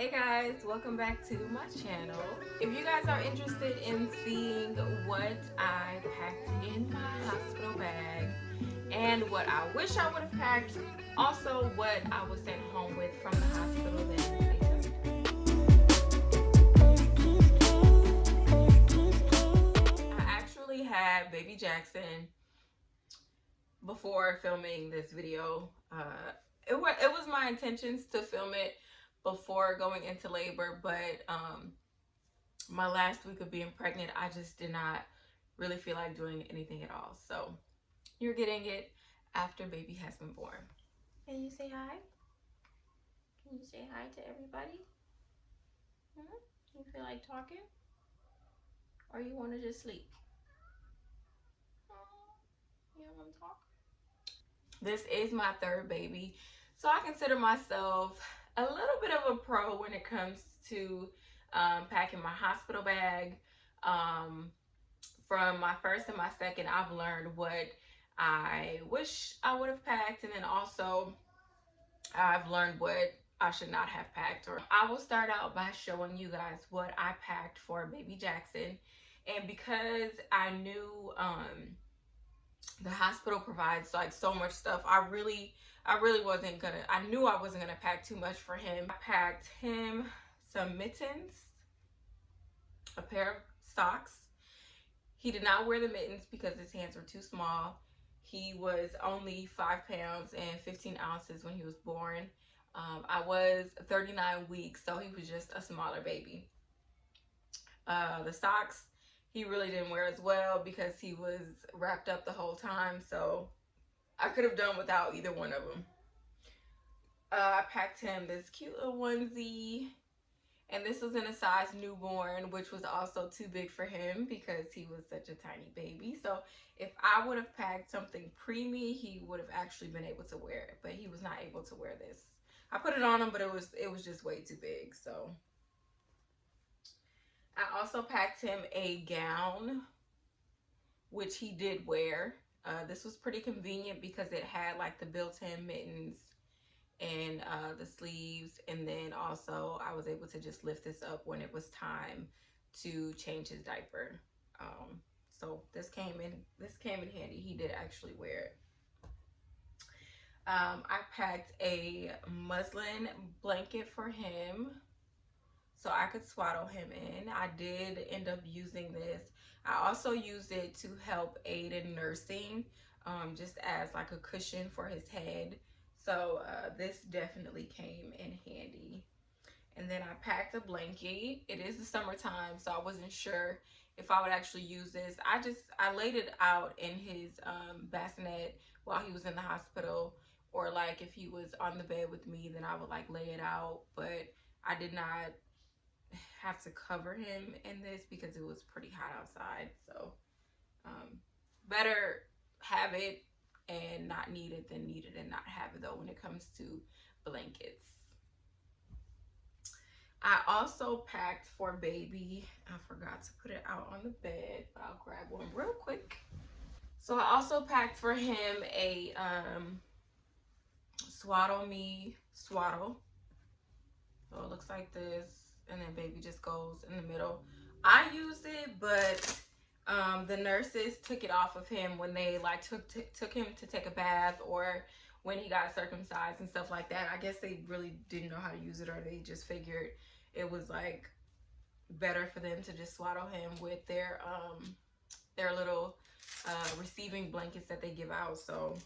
Hey guys, welcome back to my channel. If you guys are interested in seeing what I packed in my hospital bag and what I wish I would have packed, also what I was sent home with from the hospital, then stay tuned. I actually had baby Jackson before filming this video. It was my intentions to film it before going into labor, but my last week of being pregnant, I just did not really feel like doing anything at all. So you're getting it after baby has been born. Can you say hi? Can you say hi to everybody? You feel like talking? Or you want to just sleep? You don't want to talk? This is my third baby, so I consider myself a little bit of a pro when it comes to packing my hospital bag. From my first and my second, I've learned what I wish I would have packed, and then also I've learned what I should not have packed. Or I will start out by showing you guys what I packed for baby Jackson. And because I knew the hospital provides like so much stuff, I really wasn't gonna, I knew I wasn't gonna pack too much for him. I packed him some mittens, a pair of socks. He did not wear the mittens because his hands were too small. He was only 5 pounds and 15 ounces when he was born. I was 39 weeks, so he was just a smaller baby. The socks, he really didn't wear as well because he was wrapped up the whole time, so I could have done without either one of them. I packed him this cute little onesie, and this was in a size newborn, which was also too big for him because he was such a tiny baby. So if I would have packed something preemie, he would have actually been able to wear it, but he was not able to wear this. I put it on him, but it was just way too big. So I also packed him a gown, which he did wear. This was pretty convenient because it had like the built-in mittens and the sleeves, and then also I was able to just lift this up when it was time to change his diaper. So this came in handy. He did actually wear it. I packed a muslin blanket for him so I could swaddle him in. I did end up using this. I also used it to help aid in nursing, just as like a cushion for his head. So this definitely came in handy. And then I packed a blanket. It is the summertime, so I wasn't sure if I would actually use this. I laid it out in his bassinet while he was in the hospital, or like if he was on the bed with me, then I would like lay it out. But I did not have to cover him in this because it was pretty hot outside. So better have it and not need it than need it and not have it, though, when it comes to blankets. I also packed for baby, I forgot to put it out on the bed, but I'll grab one real quick. So I also packed for him a Swaddle Me swaddle. So it looks like this, and then baby just goes in the middle. I used it, but the nurses took it off of him when they like took him to take a bath, or when he got circumcised and stuff like that. I guess they really didn't know how to use it, or they just figured it was like better for them to just swaddle him with their little receiving blankets that they give out. So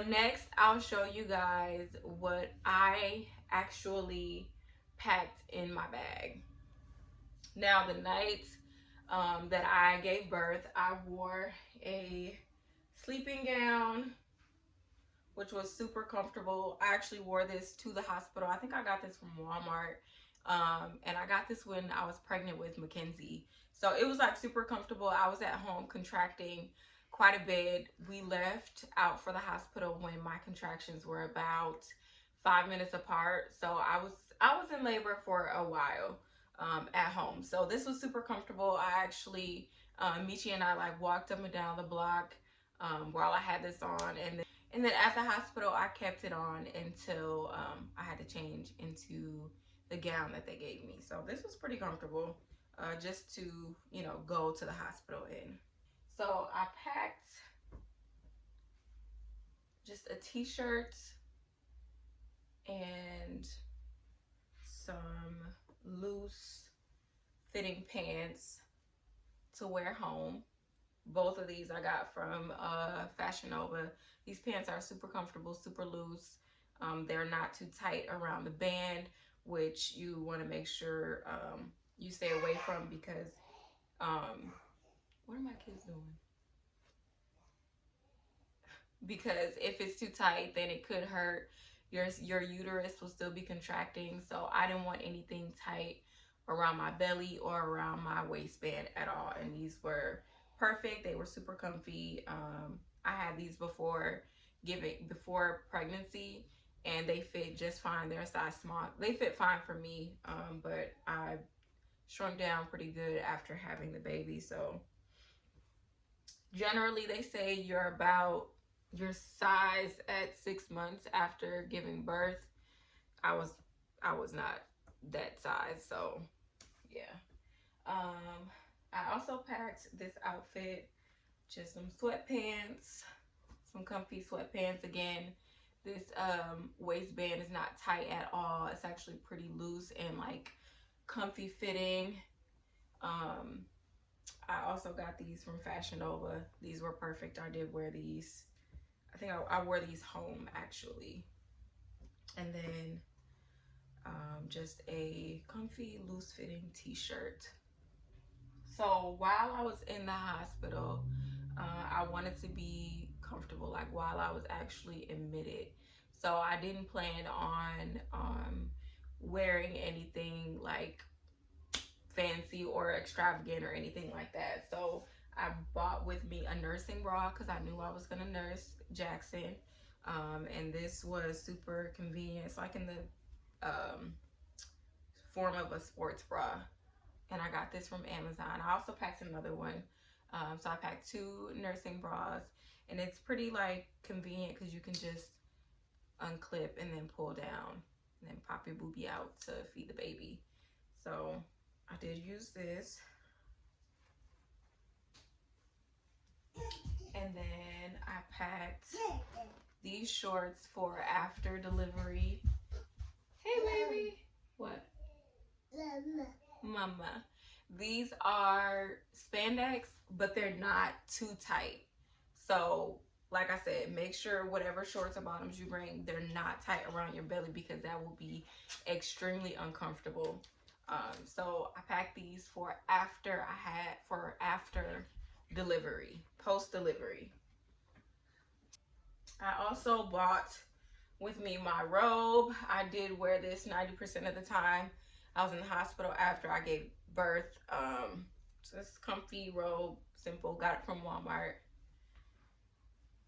next I'll show you guys what I actually packed in my bag. Now, the night that I gave birth, I wore a sleeping gown, which was super comfortable. I actually wore this to the hospital. I think I got this from Walmart. And I got this when I was pregnant with Mackenzie. So it was like super comfortable. I was at home contracting quite a bit. We left out for the hospital when my contractions were about 5 minutes apart. So I was in labor for a while at home. So this was super comfortable. I actually, Michi and I like walked up and down the block while I had this on. And then at the hospital, I kept it on until I had to change into the gown that they gave me. So this was pretty comfortable, just to, you know, go to the hospital in. So I packed just a t-shirt and some loose fitting pants to wear home. Both of these I got from Fashion Nova. These pants are super comfortable, super loose. They're not too tight around the band, which you want to make sure you stay away from, because what are my kids doing? Because if it's too tight, then it could hurt. Your uterus will still be contracting. So I didn't want anything tight around my belly or around my waistband at all. And these were perfect. They were super comfy. I had these before pregnancy, and they fit just fine. They're a size small. They fit fine for me, but I shrunk down pretty good after having the baby. So generally they say you're about your size at 6 months after giving birth. I was not that size, so yeah. I also packed this outfit, just some sweatpants, some comfy sweatpants. Again, this waistband is not tight at all. It's actually pretty loose and like comfy fitting. I also got these from Fashion Nova. These were perfect. I did wear these. I think I wore these home actually. And then just a comfy loose fitting t-shirt. So while I was in the hospital, I wanted to be comfortable, like while I was actually admitted. So I didn't plan on wearing anything like fancy or extravagant or anything like that. So I bought with me a nursing bra because I knew I was gonna nurse Jackson, and this was super convenient. It's like in the form of a sports bra, and I got this from Amazon. I also packed another one, so I packed 2 nursing bras, and it's pretty like convenient because you can just unclip and then pull down and then pop your boobie out to feed the baby. So I did use this. And then I packed these shorts for after delivery. Hey, baby. What? Mama. These are spandex, but they're not too tight. So, like I said, make sure whatever shorts or bottoms you bring, they're not tight around your belly, because that will be extremely uncomfortable. So I packed these for after delivery, post delivery. I also bought with me my robe. I did wear this 90% of the time. I was in the hospital after I gave birth. Just comfy robe, simple. Got it from Walmart.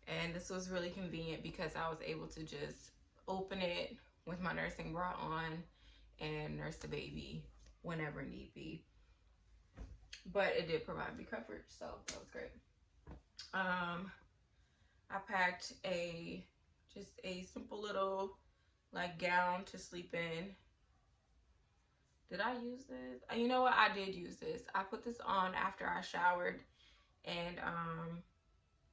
And this was really convenient because I was able to just open it with my nursing bra on and nurse the baby whenever need be. But it did provide me coverage, so that was great. I packed just a simple little like gown to sleep in. Did I use this? You know what? I did use this. I put this on after I showered, and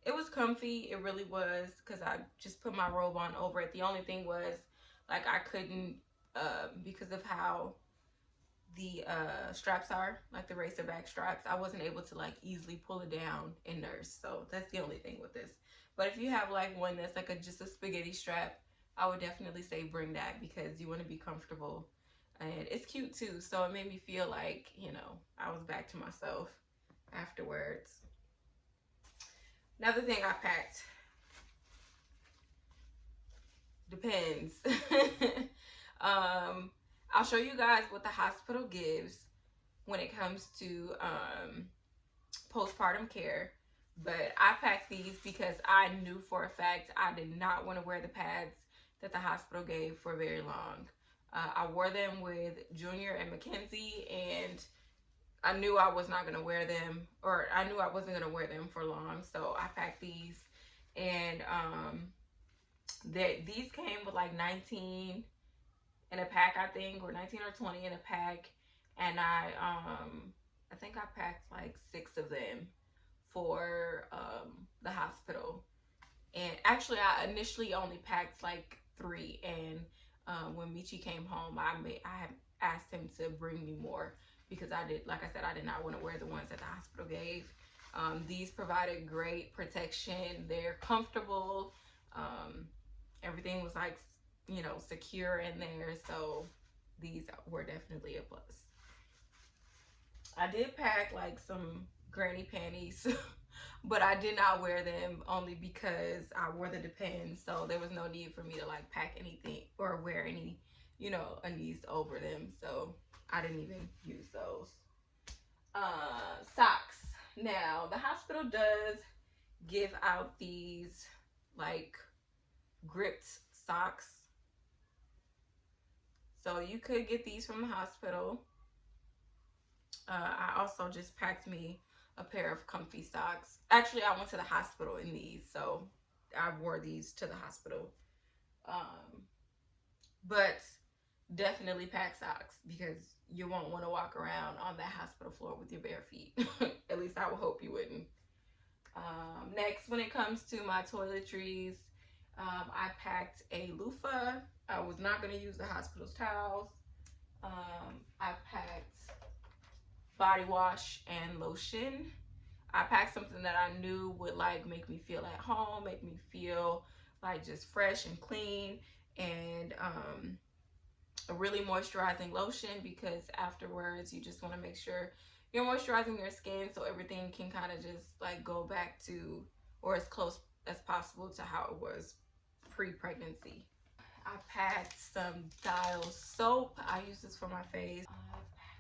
it was comfy. It really was, because I just put my robe on over it. The only thing was, like, I couldn't, because of how the straps are, like the racer back straps, I wasn't able to like easily pull it down and nurse. So that's the only thing with this. But if you have like one that's like just a spaghetti strap, I would definitely say bring that, because you want to be comfortable. And it's cute too, so it made me feel like, you know, I was back to myself afterwards. Another thing I packed, depends. I'll show you guys what the hospital gives when it comes to postpartum care. But I packed these because I knew for a fact I did not want to wear the pads that the hospital gave for very long. I wore them with Junior and Mackenzie, and I knew I was not going to wear them, or I knew I wasn't going to wear them for long. So I packed these, and these came with like 19 in a pack, I think, or 19 or 20 in a pack. And I think I packed like 6 of them for the hospital. And actually, I initially only packed like 3. And when Michi came home, I had asked him to bring me more because like I said, I did not want to wear the ones that the hospital gave. These provided great protection. They're comfortable. Everything was like, you know, secure in there. So these were definitely a plus. I did pack like some granny panties, but I did not wear them only because I wore the Depends. So there was no need for me to like pack anything or wear any, you know, undies over them. So I didn't even use those. Socks. Now, the hospital does give out these like gripped socks. So you could get these from the hospital. I also just packed me a pair of comfy socks. Actually, I went to the hospital in these, so I wore these to the hospital. But definitely pack socks because you won't want to walk around on that hospital floor with your bare feet. At least I would hope you wouldn't. Next, when it comes to my toiletries, I packed a loofah. I was not going to use the hospital's towels. I packed body wash and lotion. I packed something that I knew would like make me feel at home, make me feel like just fresh and clean, and a really moisturizing lotion, because afterwards you just want to make sure you're moisturizing your skin so everything can kind of just like go back to, or as close as possible to how it was pre-pregnancy. I packed some Dial soap. I use this for my face. I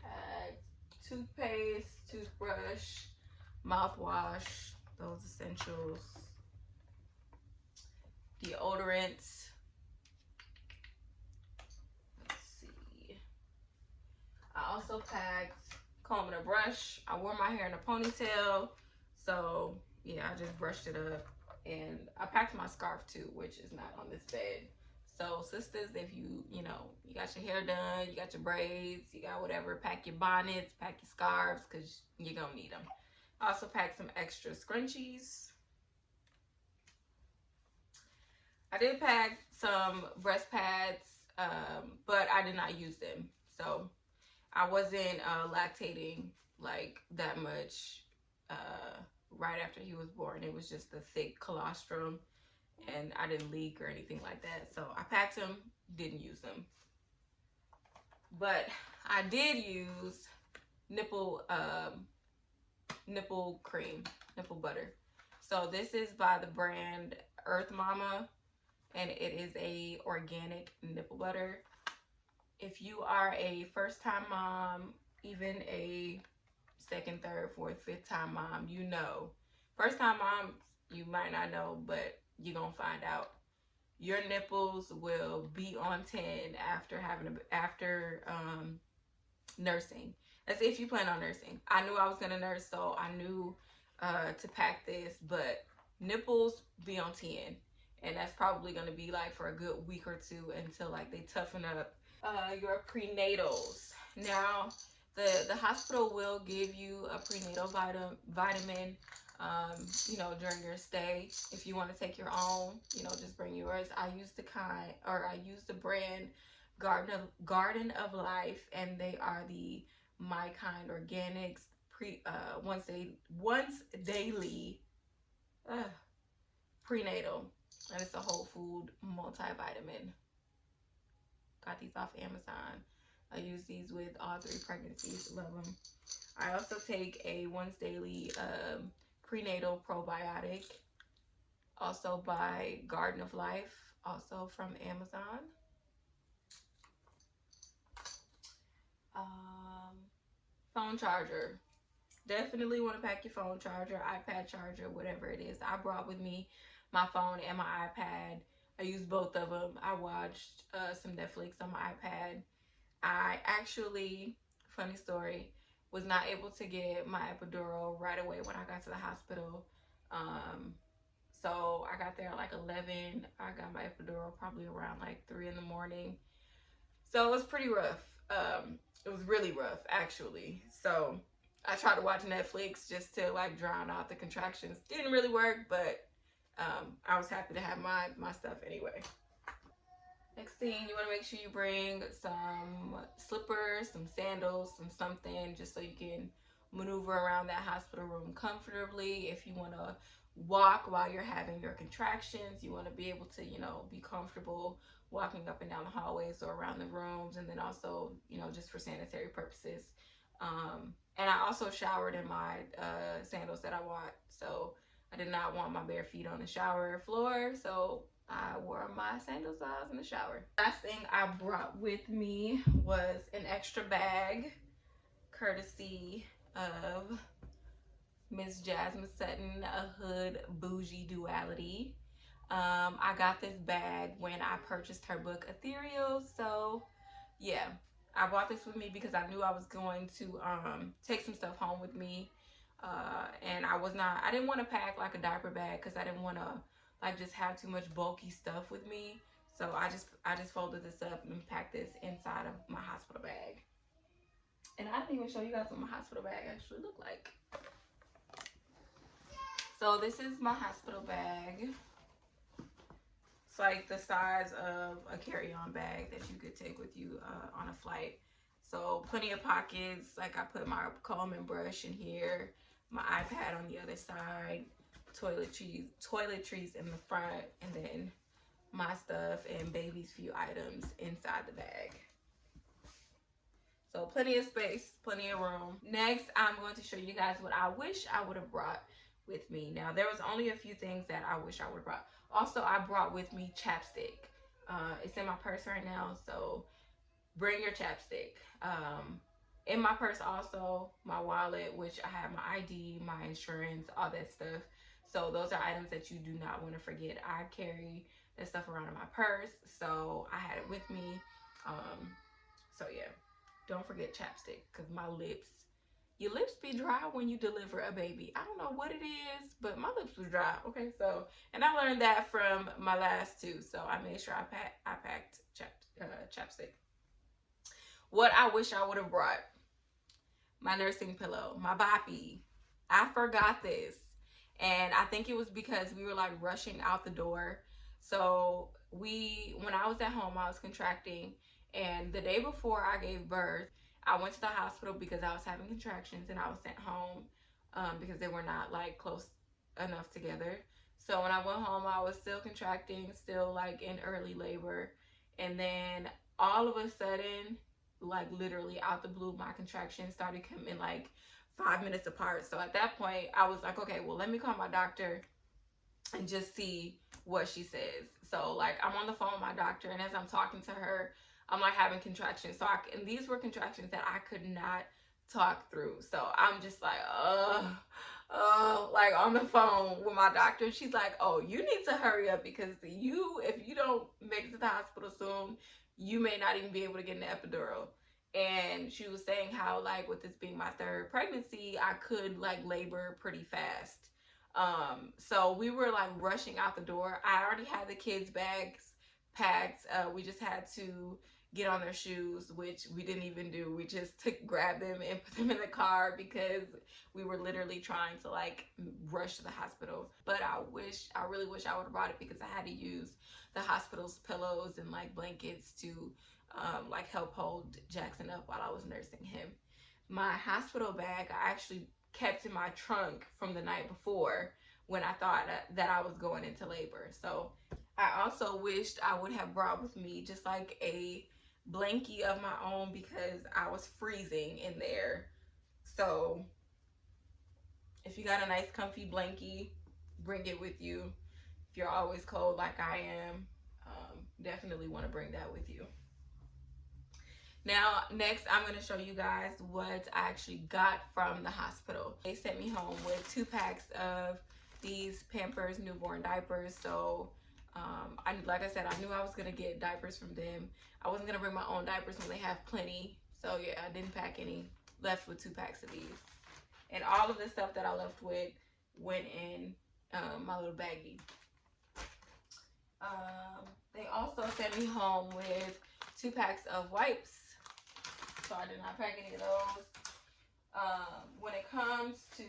packed toothpaste, toothbrush, mouthwash, those essentials, deodorant. Let's see. I also packed comb and a brush. I wore my hair in a ponytail, so yeah, I just brushed it up. And I packed my scarf too, which is not on this bed. So sisters, if you got your hair done, you got your braids, you got whatever, pack your bonnets, pack your scarves, because you're gonna need them. I also packed some extra scrunchies. I did pack some breast pads, but I did not use them. So I wasn't lactating like that much right after he was born. It was just the thick colostrum, and I didn't leak or anything like that. So I packed them, didn't use them. But I did use nipple cream, nipple butter. So this is by the brand Earth Mama, and it is a organic nipple butter. If you are a first-time mom, even a second, third, fourth, fifth-time mom, you know. First-time moms, you might not know, but you're gonna find out. Your nipples will be on 10 after nursing. That's if you plan on nursing. I knew I was gonna nurse, so I knew to pack this, but nipples be on 10, and that's probably gonna be like for a good week or two until like they toughen up. Your prenatals. Now, the hospital will give you a prenatal vitamin, during your stay. If you want to take your own, just bring yours. I use the brand Garden of Life, and they are the My Kind Organics once daily prenatal, and it's a whole food multivitamin. Got these off Amazon. I use these with all 3 pregnancies. Love them. I also take a once daily prenatal probiotic, also by Garden of Life, also from Amazon. Phone charger. Definitely want to pack your phone charger, iPad charger, whatever it is. I brought with me my phone and my iPad. I used both of them. I watched some Netflix on my iPad. I actually, funny story, was not able to get my epidural right away when I got to the hospital. So I got there at like 11. I got my epidural probably around like 3 in the morning. So it was pretty rough. It was really rough, actually. So I tried to watch Netflix just to like drown out the contractions. Didn't really work, but I was happy to have my stuff anyway. Next thing, you want to make sure you bring some slippers, some sandals, some something, just so you can maneuver around that hospital room comfortably. If you want to walk while you're having your contractions, you want to be able to, you know, be comfortable walking up and down the hallways or around the rooms, and then also, you know, just for sanitary purposes. And I also showered in my sandals that I bought, so I did not want my bare feet on the shower floor, so I wore my sandals while I was in the shower. Last thing I brought with me was an extra bag, courtesy of Miss Jasmine Sutton, a hood bougie duality. I got this bag when I purchased her book Ethereal, so yeah, I bought this with me because I knew I was going to take some stuff home with me, and I didn't want to pack like a diaper bag because I didn't want to like just have too much bulky stuff with me. So I just folded this up and packed this inside of my hospital bag. And I didn't even show you guys what my hospital bag actually looked like. So this is my hospital bag. It's like the size of a carry-on bag that you could take with you on a flight. So plenty of pockets. Like I put my comb and brush in here, my iPad on the other side, toiletries in the front, and then my stuff and baby's few items inside the bag. So plenty of space, plenty of room. Next, I'm going to show you guys what I wish I would have brought with me. Now, there was only a few things that I wish I would have brought. Also, I brought with me chapstick. It's in my purse right now, so bring your chapstick. In my purse also, my wallet, which I have my ID, my insurance, all that stuff. So those are items that you do not want to forget. I carry that stuff around in my purse, so I had it with me. So yeah, don't forget chapstick, because your lips be dry when you deliver a baby. I don't know what it is, but my lips was dry. Okay, so, and I learned that from my last two, so I made sure I packed chapstick. What I wish I would have brought: my nursing pillow, my boppy. I forgot this, and I think it was because we were like rushing out the door. So when I was at home, I was contracting, and the day before I gave birth, I went to the hospital because I was having contractions, and I was sent home because they were not like close enough together. So when I went home, I was still contracting, still like in early labor, and then all of a sudden, like literally out the blue, my contractions started coming like 5 minutes apart. So at that point, I was like, okay, well, let me call my doctor and just see what she says. So like I'm on the phone with my doctor, and as I'm talking to her, I'm like having contractions. So and these were contractions that I could not talk through. So I'm just like, like on the phone with my doctor. She's like, oh, you need to hurry up, because if you don't make it to the hospital soon, you may not even be able to get an epidural. And she was saying how like with this being my third pregnancy, I could like labor pretty fast. So we were like rushing out the door. I already had the kids' bags packed. We just had to get on their shoes, which we didn't even do. We just grabbed them and put them in the car because we were literally trying to like rush to the hospital. But I really wish I would have brought it, because I had to use the hospital's pillows and like blankets to like help hold Jackson up while I was nursing him. My hospital bag I actually kept in my trunk from the night before when I thought that I was going into labor. So I also wished I would have brought with me just like a blankie of my own, because I was freezing in there. So if you got a nice comfy blankie, bring it with you. If you're always cold like I am, definitely want to bring that with you. Now, next, I'm going to show you guys what I actually got from the hospital. They sent me home with 2 packs of these Pampers newborn diapers. So, like I said, I knew I was going to get diapers from them. I wasn't going to bring my own diapers when they have plenty. So, yeah, I didn't pack any. Left with 2 packs of these. And all of the stuff that I left with went in my little baggie. They also sent me home with 2 packs of wipes. So I did not pack any of those. When it comes to,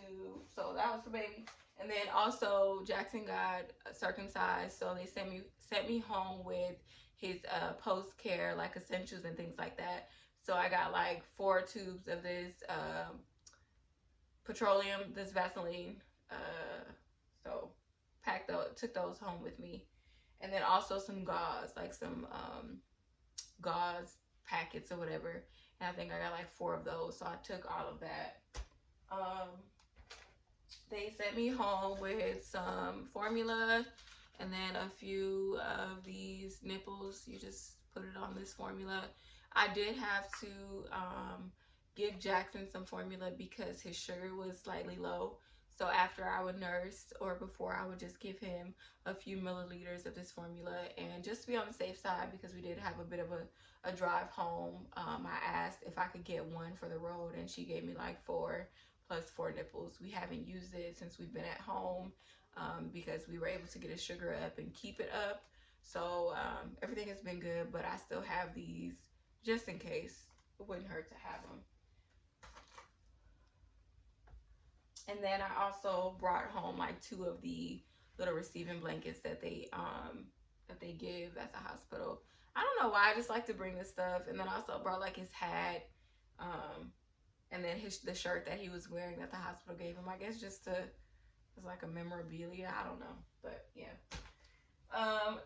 so that was for baby. And then also Jackson got circumcised, so they sent me home with his post care, like essentials and things like that. So I got like 4 tubes of this petroleum, this Vaseline. So took those home with me. And then also some gauze, like some gauze packets or whatever. And I think I got like 4 of those, so I took all of that. They sent me home with some formula and then a few of these nipples. You just put it on this formula. I did have to give Jackson some formula because his sugar was slightly low. So after I would nurse or before, I would just give him a few milliliters of this formula, and just to be on the safe side, because we did have a bit of a drive home. I asked if I could get 1 for the road, and she gave me like 4 plus 4 nipples. We haven't used it since we've been at home because we were able to get his sugar up and keep it up. So everything has been good, but I still have these just in case. It wouldn't hurt to have them. And then I also brought home like 2 of the little receiving blankets that they give at the hospital. I don't know why, I just like to bring this stuff. And then I also brought like his hat, and then the shirt that he was wearing that the hospital gave him. I guess just as like a memorabilia. I don't know, but yeah.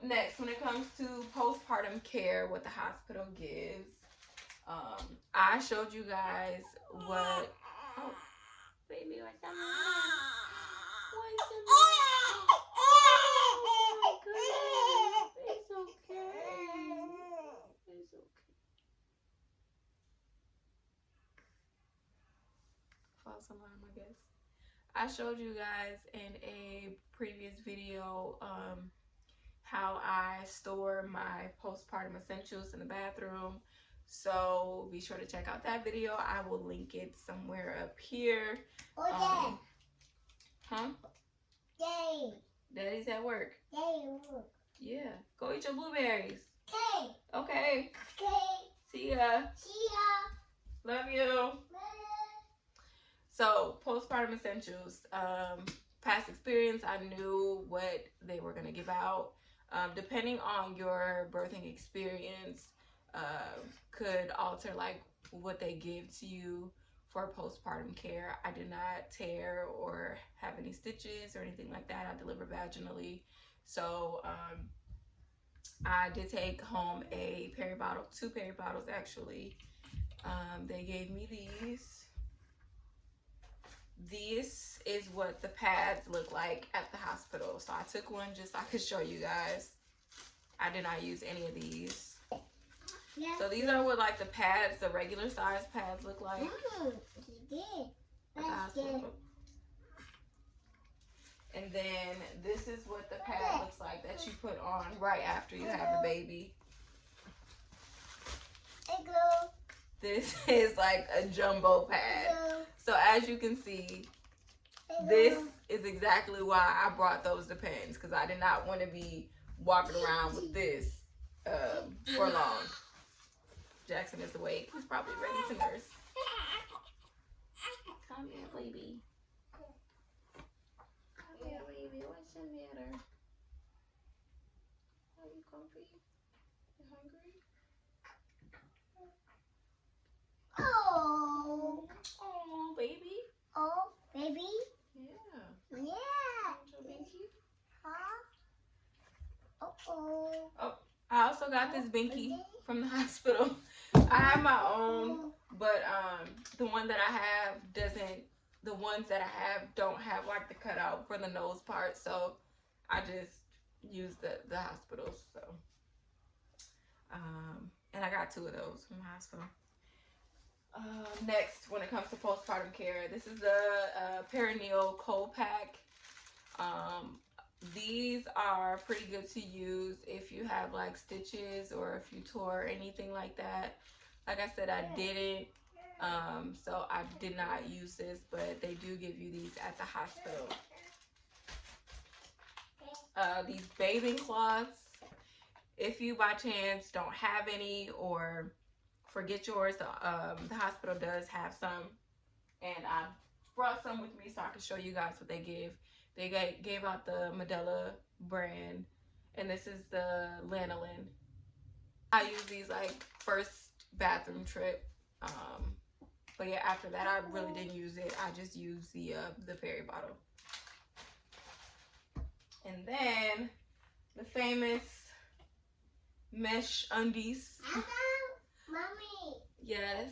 Next, when it comes to postpartum care, what the hospital gives, I showed you guys what. Oh, baby, what's up? It's okay. It's okay. False alarm, I guess. I showed you guys in a previous video how I store my postpartum essentials in the bathroom. So be sure to check out that video. I will link it somewhere up here. Oh, huh? Yay. Daddy's at work. Yay. Yeah. Go eat your blueberries. Okay. Okay. Okay. See ya. See ya. Love you. So, postpartum essentials. Past experience, I knew what they were going to give out. Depending on your birthing experience, could alter like what they give to you for postpartum care. I did not tear or have any stitches or anything like that. I delivered vaginally. So I did take home a peri bottle, 2 peri bottles actually. They gave me these. This is what the pads look like at the hospital. So I took one just so I could show you guys. I did not use any of these. Yeah. So these are what like the pads, the regular size pads look like. He did. At the hospital. And then this is what the pad looks like that you put on right after you have the baby. This is like a jumbo pad. So as you can see, this is exactly why I brought those Depends, because I did not want to be walking around with this for long. Jackson is awake. He's probably ready to nurse. Come here, baby. Come here, baby. What's the matter? Are you comfy? You hungry? Oh. Oh, baby. Oh, baby. Yeah. Yeah. Want your binky? Huh? Oh. Oh, I also got this binky from the hospital. I have my own, but the one that I have the ones that I have don't have like the cutout for the nose part, so I just use the hospitals. So and I got 2 of those from the hospital. Next, when it comes to postpartum care, this is the perineal cold pack. These are pretty good to use if you have like stitches or if you tore or anything like that. Like I said, I didn't, so I did not use this, but they do give you these at the hospital. These bathing cloths, If you by chance don't have any or forget yours, the hospital does have some, and I brought some with me so I can show you guys what they give. They gave out the Medela brand, and this is the lanolin. I use these like first bathroom trip, but yeah, after that I really didn't use it. I just used the fairy bottle. And then the famous mesh undies. Mommy. Yes.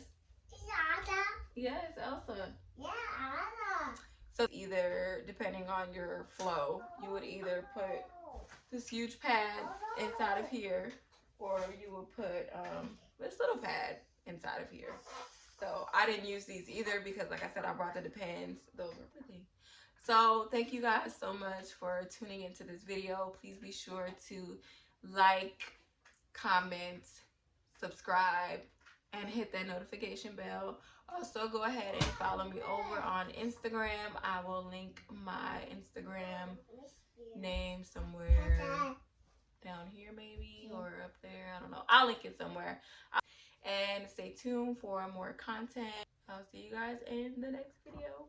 Is it Ada? Yes, Elsa. Yeah, Ada. So either, depending on your flow, you would either put this huge pad inside of here, or you would put this little pad inside of here. So I didn't use these either because, like I said, I brought the Depends. Those were pretty. So thank you guys so much for tuning into this video. Please be sure to like, comment, subscribe, and hit that notification bell. Also, go ahead and follow me over on Instagram. I will link my Instagram name somewhere down here maybe, or up there. I don't know. I'll link it somewhere. And stay tuned for more content. I'll see you guys in the next video.